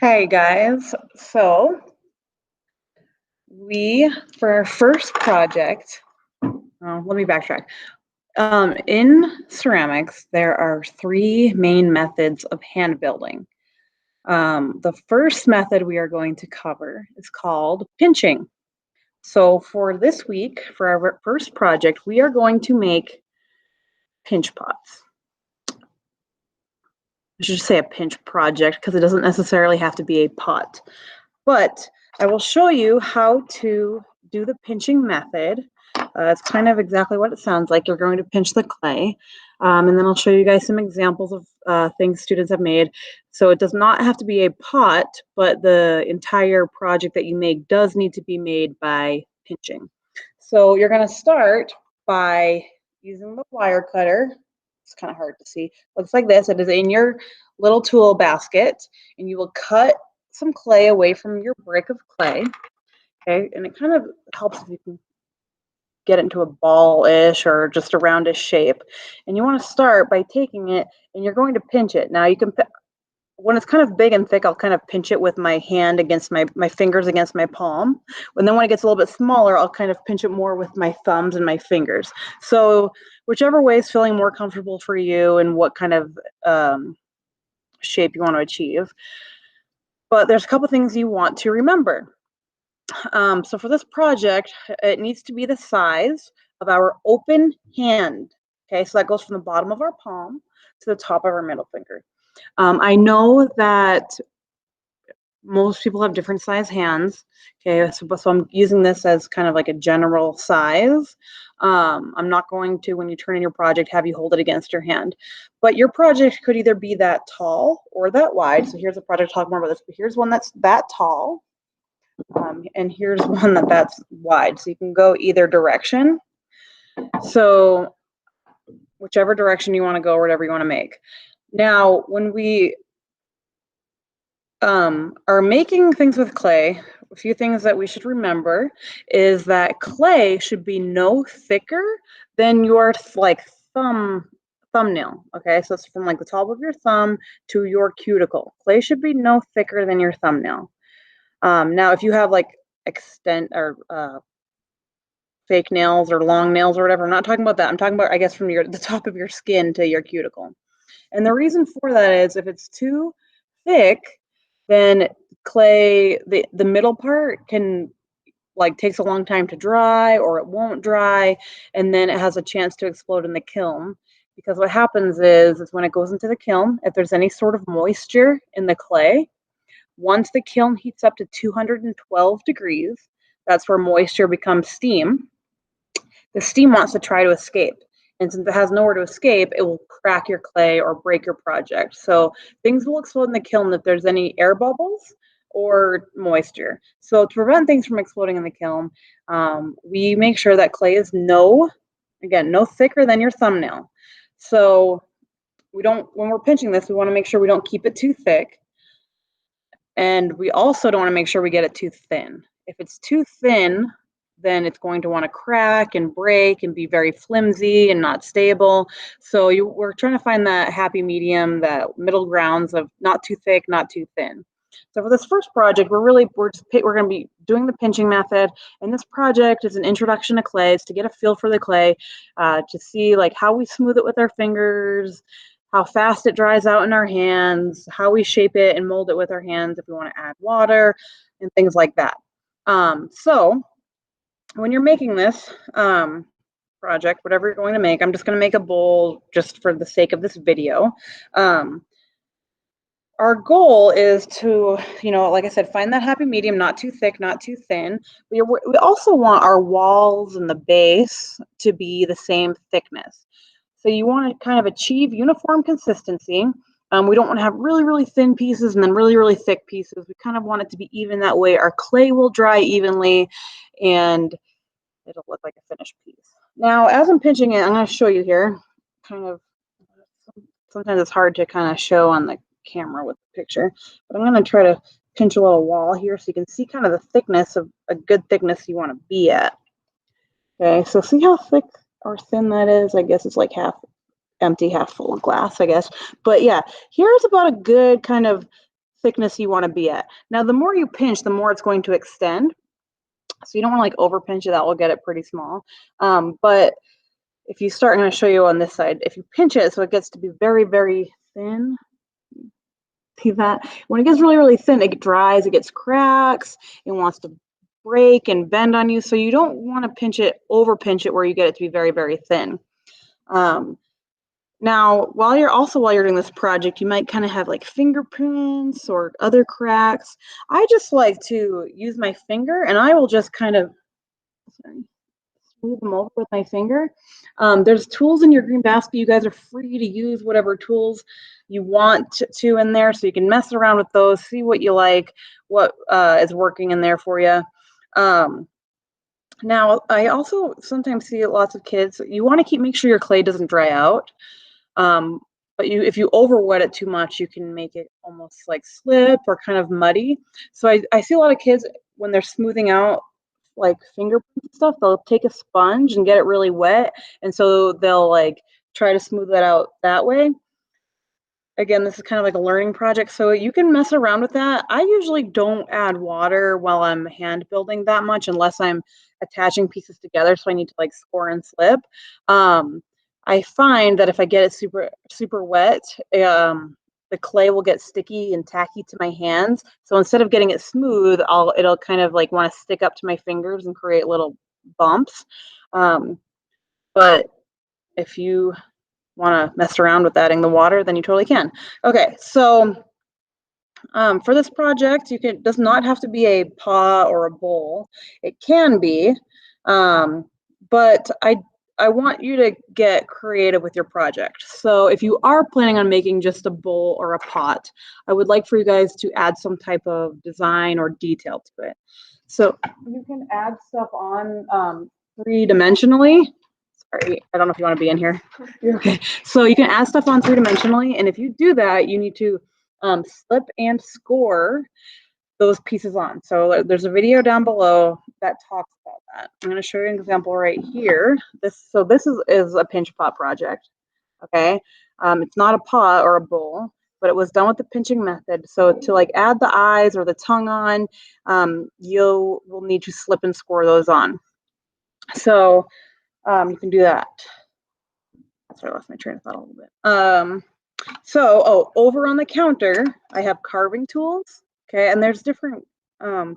Hi guys, so for our first project, let me backtrack. In ceramics, there are three main methods of hand building. The first method we are going to cover is called pinching. So for this week, for our first project, we are going to make pinch pots. I should just say a pinch project because it doesn't necessarily have to be a pot. But I will show you how to do the pinching method. It's kind of exactly what it sounds like. You're going to pinch the clay. And then I'll show you guys some examples of things students have made. So it does not have to be a pot, but the entire project that you make does need to be made by pinching. So you're going to start by using the wire cutter. It's kind of hard to see. Looks like this. It is in your little tool basket, and you will cut some clay away from your brick of clay. Okay, and it kind of helps if you can get it into a ball-ish or just a roundish shape. And you want to start by taking it and you're going to pinch it. Now you can, when it's kind of big and thick, I'll kind of pinch it with my hand against my fingers against my palm. And then when it gets a little bit smaller, I'll kind of pinch it more with my thumbs and my fingers. So whichever way is feeling more comfortable for you and what kind of shape you want to achieve. But there's a couple things you want to remember. So for this project, it needs to be the size of our open hand. Okay, so that goes from the bottom of our palm to the top of our middle finger. I know that most people have different size hands. Okay, so I'm using this as kind of like a general size. I'm not going to, when you turn in your project, have you hold it against your hand. But your project could either be that tall or that wide. So here's a project, talk more about this, but here's one that's that tall. And here's one that's wide. So you can go either direction. So whichever direction you want to go or whatever you want to make. Now, when we are making things with clay, a few things that we should remember is that clay should be no thicker than your thumbnail. Okay, so it's from like the top of your thumb to your cuticle. Clay should be no thicker than your thumbnail. Now, if you have like fake nails or long nails or whatever, I'm not talking about that. I'm talking about, I guess, from the top of your skin to your cuticle. And the reason for that is if it's too thick, then clay, the middle part can takes a long time to dry, or it won't dry, and then it has a chance to explode in the kiln. Because what happens is when it goes into the kiln, if there's any sort of moisture in the clay, once the kiln heats up to 212 degrees, that's where moisture becomes steam. The steam wants to try to escape. And since it has nowhere to escape, it will crack your clay or break your project. So things will explode in the kiln if there's any air bubbles or moisture. So to prevent things from exploding in the kiln, we make sure that clay is no thicker than your thumbnail. So when we're pinching this, we want to make sure we don't keep it too thick. And we also don't want to make sure we get it too thin. If it's too thin, then it's going to want to crack and break and be very flimsy and not stable. So we're trying to find that happy medium, that middle grounds of not too thick, not too thin. So for this first project, we're going to be doing the pinching method. And this project is an introduction to clay. It's to get a feel for the clay, to see like how we smooth it with our fingers, how fast it dries out in our hands, how we shape it and mold it with our hands if we want to add water and things like that. So when you're making this project, whatever you're going to make, I'm just going to make a bowl just for the sake of this video. Our goal is to, like I said, find that happy medium, not too thick, not too thin. We also want our walls and the base to be the same thickness. So you want to kind of achieve uniform consistency. We don't want to have really, really thin pieces and then really, really thick pieces. We kind of want it to be even. That way our clay will dry evenly and it'll look like a finished piece. Now, as I'm pinching it, I'm going to show you here. Sometimes it's hard to kind of show on the camera with the picture, but I'm going to try to pinch a little wall here so you can see kind of the thickness of a good thickness you want to be at. Okay, so see how thick or thin that is? I guess it's like half empty, half full of glass, I guess. But yeah, here's about a good kind of thickness you want to be at. Now, the more you pinch, the more it's going to extend. So you don't want to like over pinch it, that will get it pretty small. But if you start, I'm going to show you on this side, if you pinch it so it gets to be very, very thin, see that? When it gets really, really thin, it dries, it gets cracks, it wants to break and bend on you. So you don't want to pinch it, over pinch it where you get it to be very, very thin. Now, while you're doing this project, you might kind of have like fingerprints or other cracks. I just like to use my finger, and I will just kind of smooth them over with my finger. There's tools in your green basket. You guys are free to use whatever tools you want to in there, so you can mess around with those, see what you like, what is working in there for you. Now, I also sometimes see lots of kids, you want to make sure your clay doesn't dry out. But if you over wet it too much, you can make it almost like slip or kind of muddy. So I see a lot of kids when they're smoothing out like fingerprints and stuff, they'll take a sponge and get it really wet. And so they'll like try to smooth that out that way. Again, this is kind of like a learning project, so you can mess around with that. I usually don't add water while I'm hand building that much unless I'm attaching pieces together, so I need to like score and slip. I find that if I get it super, super wet, the clay will get sticky and tacky to my hands. So instead of getting it smooth, it'll kind of like want to stick up to my fingers and create little bumps. But if you want to mess around with adding the water, then you totally can. Okay, so for this project, does not have to be a pot or a bowl. It can be, but I want you to get creative with your project. So if you are planning on making just a bowl or a pot, I would like for you guys to add some type of design or detail to it. So you can add stuff on three-dimensionally. Sorry, I don't know if you want to be in here. You're okay. So you can add stuff on three-dimensionally, and if you do that, you need to slip and score those pieces on. So there's a video down below that talks about that. I'm going to show you an example right here. This is a pinch pot project. Okay, it's not a pot or a bowl, but it was done with the pinching method. So to like add the eyes or the tongue on, you will need to slip and score those on. So you can do that. Sorry, I lost my train of thought a little bit. Over on the counter, I have carving tools. Okay, and there's different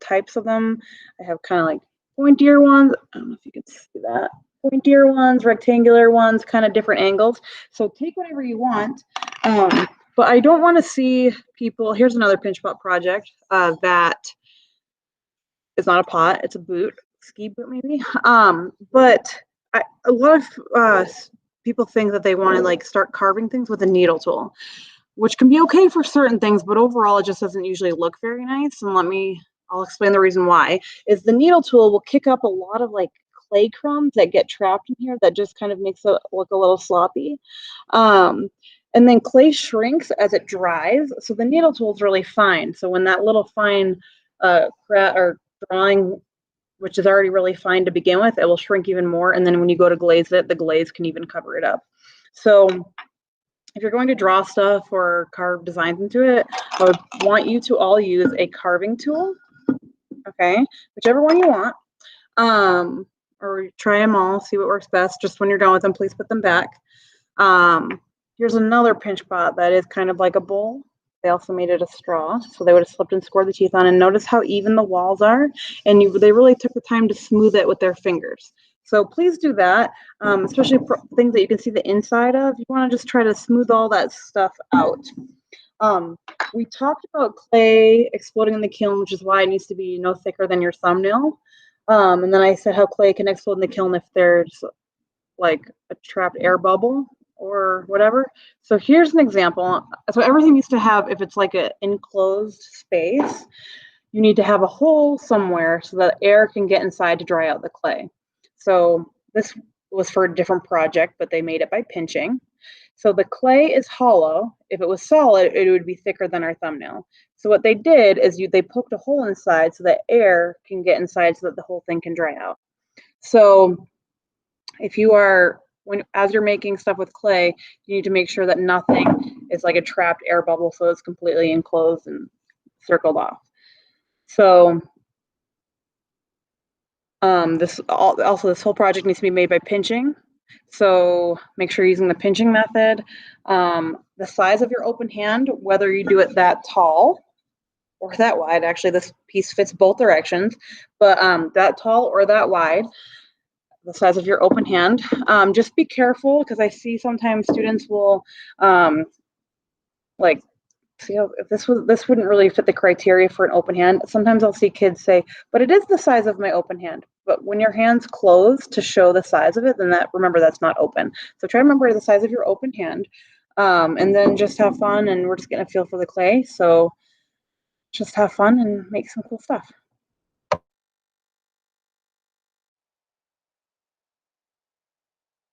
types of them. I have kind of like pointier ones. I don't know if you can see that. Pointier ones, rectangular ones, kind of different angles. So take whatever you want. But I don't want to see people. Here's another pinch pot project that is not a pot. It's a boot, ski boot maybe. But a lot of people think that they want to like start carving things with a needle tool, which can be okay for certain things, but overall it just doesn't usually look very nice. And I'll explain the reason why. Is the needle tool will kick up a lot of like clay crumbs that get trapped in here that just kind of makes it look a little sloppy. And then clay shrinks as it dries, so the needle tool is really fine. So when that little fine or drawing, which is already really fine to begin with, it will shrink even more. And then when you go to glaze it, the glaze can even cover it up. So if you're going to draw stuff or carve designs into it, I would want you to all use a carving tool, okay? Whichever one you want. Or try them all, see what works best. Just when you're done with them, please put them back. Here's another pinch pot that is kind of like a bowl. They also made it a straw, so they would have slipped and scored the teeth on. And notice how even the walls are, and they really took the time to smooth it with their fingers. So please do that, especially for things that you can see the inside of. You want to just try to smooth all that stuff out. We talked about clay exploding in the kiln, which is why it needs to be no thicker than your thumbnail. And then I said how clay can explode in the kiln if there's like a trapped air bubble or whatever. So here's an example. So everything needs to have, if it's like an enclosed space, you need to have a hole somewhere so that air can get inside to dry out the clay. So this was for a different project, but they made it by pinching. So the clay is hollow. If it was solid, it would be thicker than our thumbnail. So what they did is they poked a hole inside so that air can get inside so that the whole thing can dry out. So if you are, as you're making stuff with clay, you need to make sure that nothing is like a trapped air bubble, so it's completely enclosed and circled off. So this whole project needs to be made by pinching. So make sure you're using the pinching method. The size of your open hand, whether you do it that tall or that wide, actually this piece fits both directions, but that tall or that wide, the size of your open hand. Just be careful, because I see sometimes students will like, see how if this wouldn't really fit the criteria for an open hand. Sometimes I'll see kids say, but it is the size of my open hand. But when your hand's closed to show the size of it, then remember that's not open. So try to remember the size of your open hand, and then just have fun. And we're just getting a feel for the clay, so just have fun and make some cool stuff.